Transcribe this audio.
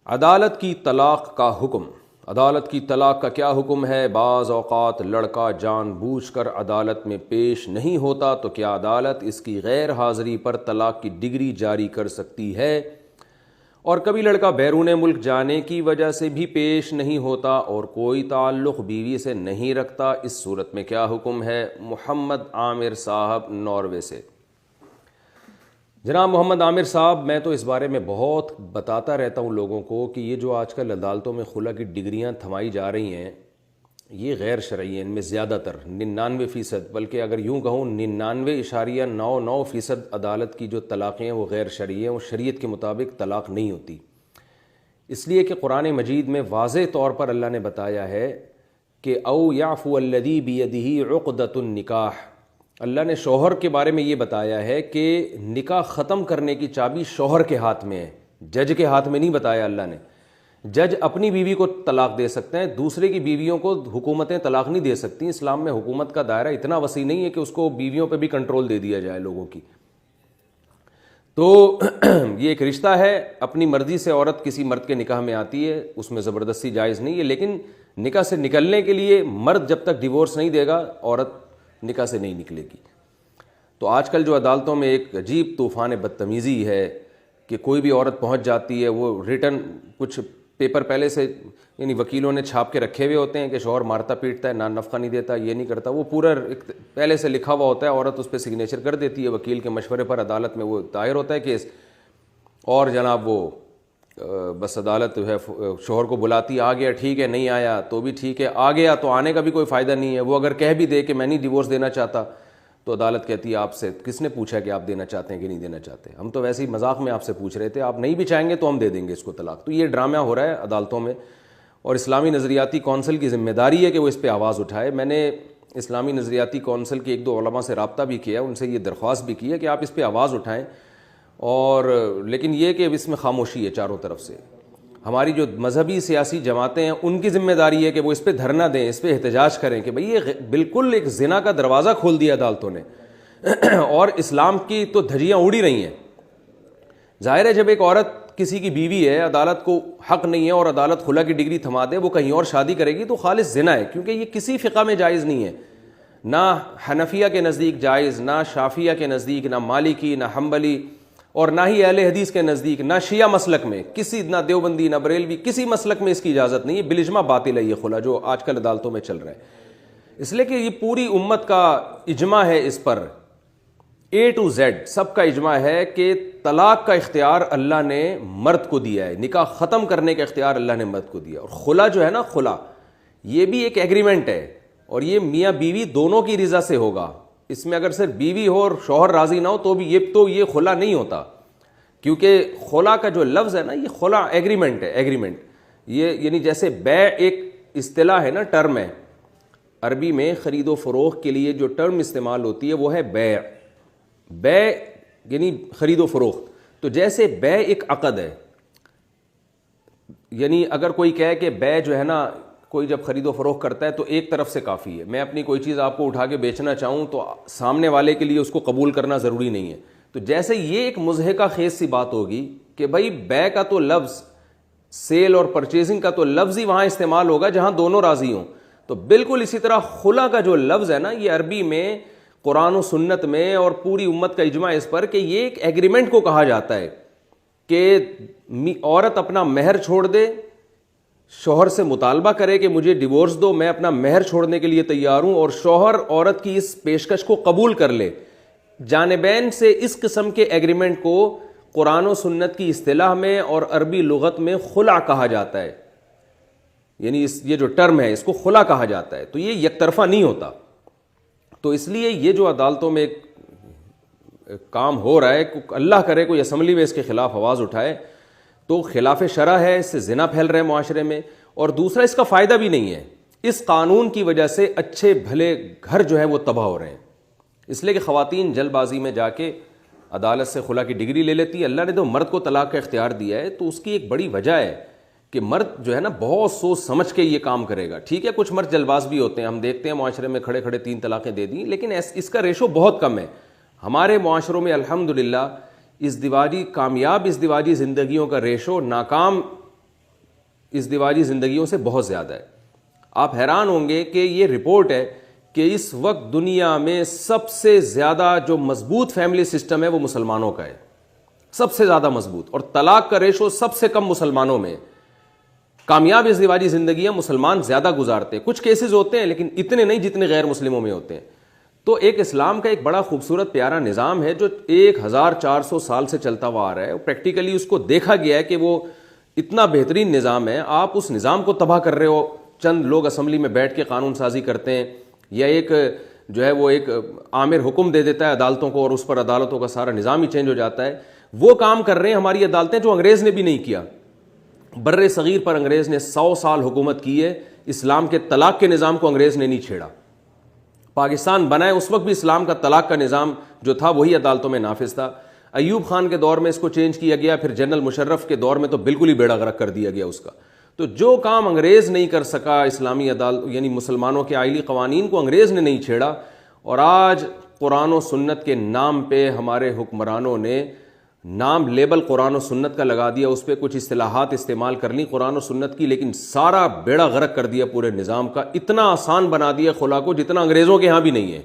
عدالت کی طلاق کا حکم۔ عدالت کی طلاق کا کیا حکم ہے؟ بعض اوقات لڑکا جان بوجھ کر عدالت میں پیش نہیں ہوتا تو کیا عدالت اس کی غیر حاضری پر طلاق کی ڈگری جاری کر سکتی ہے؟ اور کبھی لڑکا بیرون ملک جانے کی وجہ سے بھی پیش نہیں ہوتا اور کوئی تعلق بیوی سے نہیں رکھتا، اس صورت میں کیا حکم ہے؟ محمد عامر صاحب ناروے سے۔ جناب محمد عامر صاحب، میں تو اس بارے میں بہت بتاتا رہتا ہوں لوگوں کو کہ یہ جو آج کل عدالتوں میں خلا کی ڈگریاں تھمائی جا رہی ہیں یہ غیر شرعی ہیں۔ ان میں زیادہ تر 99%، بلکہ اگر یوں کہوں 99.99% عدالت کی جو طلاقیں ہیں وہ غیر شرعی ہیں، وہ شریعت کے مطابق طلاق نہیں ہوتی، اس لیے کہ قرآن مجید میں واضح طور پر اللہ نے بتایا ہے کہ او یعفو الذی بیدہ عقدۃ النکاح۔ اللہ نے شوہر کے بارے میں یہ بتایا ہے کہ نکاح ختم کرنے کی چابی شوہر کے ہاتھ میں ہے، جج کے ہاتھ میں نہیں بتایا اللہ نے۔ جج اپنی بیوی کو طلاق دے سکتے ہیں، دوسرے کی بیویوں کو حکومتیں طلاق نہیں دے سکتی۔ اسلام میں حکومت کا دائرہ اتنا وسیع نہیں ہے کہ اس کو بیویوں پہ بھی کنٹرول دے دیا جائے لوگوں کی۔ تو یہ ایک رشتہ ہے، اپنی مرضی سے عورت کسی مرد کے نکاح میں آتی ہے، اس میں زبردستی جائز نہیں ہے، لیکن نکاح سے نکلنے کے لیے مرد جب تک ڈیورس نہیں دے گا عورت نکاح سے نہیں نکلے گی۔ تو آج کل جو عدالتوں میں ایک عجیب طوفان بدتمیزی ہے کہ کوئی بھی عورت پہنچ جاتی ہے، وہ ریٹن کچھ پیپر پہلے سے یعنی وکیلوں نے چھاپ کے رکھے ہوئے ہوتے ہیں کہ شوہر مارتا پیٹتا ہے، نفقہ نہیں دیتا، یہ نہیں کرتا، وہ پورا پہلے سے لکھا ہوا ہوتا ہے، عورت اس پہ سگنیچر کر دیتی ہے، وکیل کے مشورے پر عدالت میں وہ دائر ہوتا ہے کیس، اور جناب وہ بس عدالت جو ہے شوہر کو بلاتی، آ گیا ٹھیک ہے، نہیں آیا تو بھی ٹھیک ہے، آ گیا تو آنے کا بھی کوئی فائدہ نہیں ہے۔ وہ اگر کہہ بھی دے کہ میں نہیں ڈیورس دینا چاہتا تو عدالت کہتی ہے آپ سے کس نے پوچھا کہ آپ دینا چاہتے ہیں کہ نہیں دینا چاہتے، ہم تو ویسے ہی مذاق میں آپ سے پوچھ رہے تھے، آپ نہیں بھی چاہیں گے تو ہم دے دیں گے اس کو طلاق۔ تو یہ ڈرامہ ہو رہا ہے عدالتوں میں، اور اسلامی نظریاتی کونسل کی ذمہ داری ہے کہ وہ اس پہ آواز اٹھائے۔ میں نے اسلامی نظریاتی کونسل کے ایک دو علماء سے رابطہ بھی کیا، ان سے یہ درخواست بھی کی ہے کہ آپ اس پہ آواز اٹھائیں، اور لیکن یہ کہ اس میں خاموشی ہے چاروں طرف سے۔ ہماری جو مذہبی سیاسی جماعتیں ہیں ان کی ذمہ داری ہے کہ وہ اس پہ دھرنا دیں، اس پہ احتجاج کریں کہ بھئی یہ بالکل ایک زنا کا دروازہ کھول دیا عدالتوں نے، اور اسلام کی تو دھجیاں اڑی رہی ہیں۔ ظاہر ہے جب ایک عورت کسی کی بیوی ہے، عدالت کو حق نہیں ہے اور عدالت خلا کی ڈگری تھما دے، وہ کہیں اور شادی کرے گی تو خالص زنا ہے، کیونکہ یہ کسی فقہ میں جائز نہیں ہے، نہ حنفیہ کے نزدیک جائز، نہ شافعیہ کے نزدیک، نہ مالکی، نہ حنبلی، اور نہ ہی اہل حدیث کے نزدیک، نہ شیعہ مسلک میں، کسی نہ دیوبندی نہ بریلوی، کسی مسلک میں اس کی اجازت نہیں ہے۔ بالاجماع باطل ہے یہ خلا جو آج کل عدالتوں میں چل رہا ہے، اس لیے کہ یہ پوری امت کا اجماع ہے اس پر، A to Z سب کا اجماع ہے کہ طلاق کا اختیار اللہ نے مرد کو دیا ہے، نکاح ختم کرنے کا اختیار اللہ نے مرد کو دیا، اور خلا جو ہے نا، خلا یہ بھی ایک ایگریمنٹ ہے، اور یہ میاں بیوی دونوں کی رضا سے ہوگا۔ اس میں اگر صرف بیوی ہو اور شوہر راضی نہ ہو تو بھی یہ خلا نہیں ہوتا، کیونکہ خلا کا جو لفظ ہے نا، یہ خلا ایگریمنٹ ہے، ایگریمنٹ یہ یعنی جیسے بیع ایک اصطلاح ہے نا، ٹرم ہے، عربی میں خرید و فروخت کے لیے جو ٹرم استعمال ہوتی ہے وہ ہے بیع، بیع یعنی خرید و فروخت۔ تو جیسے بیع ایک عقد ہے، یعنی اگر کوئی کہے کہ بیع جو ہے نا، کوئی جب خرید و فروخت کرتا ہے تو ایک طرف سے کافی ہے، میں اپنی کوئی چیز آپ کو اٹھا کے بیچنا چاہوں تو سامنے والے کے لیے اس کو قبول کرنا ضروری نہیں ہے۔ تو جیسے یہ ایک مضحکہ خیز سی بات ہوگی کہ بھائی بیع کا تو لفظ، سیل اور پرچیزنگ کا تو لفظ ہی وہاں استعمال ہوگا جہاں دونوں راضی ہوں، تو بالکل اسی طرح خلا کا جو لفظ ہے نا، یہ عربی میں قرآن و سنت میں اور پوری امت کا اجماع اس پر کہ یہ ایک ایگریمنٹ کو کہا جاتا ہے کہ عورت اپنا مہر چھوڑ دے، شوہر سے مطالبہ کرے کہ مجھے ڈیورس دو، میں اپنا مہر چھوڑنے کے لیے تیار ہوں، اور شوہر عورت کی اس پیشکش کو قبول کر لے۔ جانبین سے اس قسم کے ایگریمنٹ کو قرآن و سنت کی اصطلاح میں اور عربی لغت میں خلا کہا جاتا ہے، یعنی یہ جو ٹرم ہے اس کو خلا کہا جاتا ہے، تو یہ یک طرفہ نہیں ہوتا۔ تو اس لیے یہ جو عدالتوں میں کام ہو رہا ہے، اللہ کرے کوئی اسمبلی میں اس کے خلاف آواز اٹھائے تو خلاف شرع ہے، اس سے زنا پھیل رہے ہیں معاشرے میں، اور دوسرا اس کا فائدہ بھی نہیں ہے۔ اس قانون کی وجہ سے اچھے بھلے گھر جو ہے وہ تباہ ہو رہے ہیں، اس لیے کہ خواتین جلد بازی میں جا کے عدالت سے خلا کی ڈگری لے لیتی ہے۔ اللہ نے تو مرد کو طلاق کا اختیار دیا ہے، تو اس کی ایک بڑی وجہ ہے کہ مرد جو ہے نا بہت سوچ سمجھ کے یہ کام کرے گا۔ ٹھیک ہے کچھ مرد جلد باز بھی ہوتے ہیں، ہم دیکھتے ہیں معاشرے میں کھڑے کھڑے 3 طلاقیں دے دیں، لیکن اس کا ریشو بہت کم ہے۔ ہمارے معاشروں میں الحمدللہ کامیاب ازدواجی زندگیوں کا ریشو ناکام ازدواجی زندگیوں سے بہت زیادہ ہے. آپ حیران ہوں گے کہ یہ رپورٹ ہے کہ اس وقت دنیا میں سب سے زیادہ جو مضبوط فیملی سسٹم ہے وہ مسلمانوں کا ہے, سب سے زیادہ مضبوط, اور طلاق کا ریشو سب سے کم مسلمانوں میں. کامیاب ازدواجی زندگیاں مسلمان زیادہ گزارتے ہیں, کچھ کیسز ہوتے ہیں لیکن اتنے نہیں جتنے غیر مسلموں میں ہوتے ہیں. تو ایک اسلام کا ایک بڑا خوبصورت پیارا نظام ہے جو 1400 سال سے چلتا ہوا آ رہا ہے. پریکٹیکلی اس کو دیکھا گیا ہے کہ وہ اتنا بہترین نظام ہے, آپ اس نظام کو تباہ کر رہے ہو. چند لوگ اسمبلی میں بیٹھ کے قانون سازی کرتے ہیں, یا ایک جو ہے وہ ایک آمر حکم دے دیتا ہے عدالتوں کو اور اس پر عدالتوں کا سارا نظام ہی چینج ہو جاتا ہے. وہ کام کر رہے ہیں ہماری عدالتیں جو انگریز نے بھی نہیں کیا. بر صغیر پر انگریز نے 100 سال حکومت کی ہے, اسلام کے طلاق کے نظام کو انگریز نے نہیں چھیڑا. پاکستان بنا ہے اس وقت بھی اسلام کا طلاق کا نظام جو تھا وہی عدالتوں میں نافذ تھا. ایوب خان کے دور میں اس کو چینج کیا گیا, پھر جنرل مشرف کے دور میں تو بالکل ہی بیڑا غرق کر دیا گیا اس کا. تو جو کام انگریز نہیں کر سکا, اسلامی عدالت یعنی مسلمانوں کے آئلی قوانین کو انگریز نے نہیں چھیڑا, اور آج قرآن و سنت کے نام پہ ہمارے حکمرانوں نے نام لیبل قرآن و سنت کا لگا دیا, اس پہ کچھ اصطلاحات استعمال کر لی قرآن و سنت کی, لیکن سارا بیڑا غرق کر دیا پورے نظام کا. اتنا آسان بنا دیا خلا کو جتنا انگریزوں کے ہاں بھی نہیں ہے.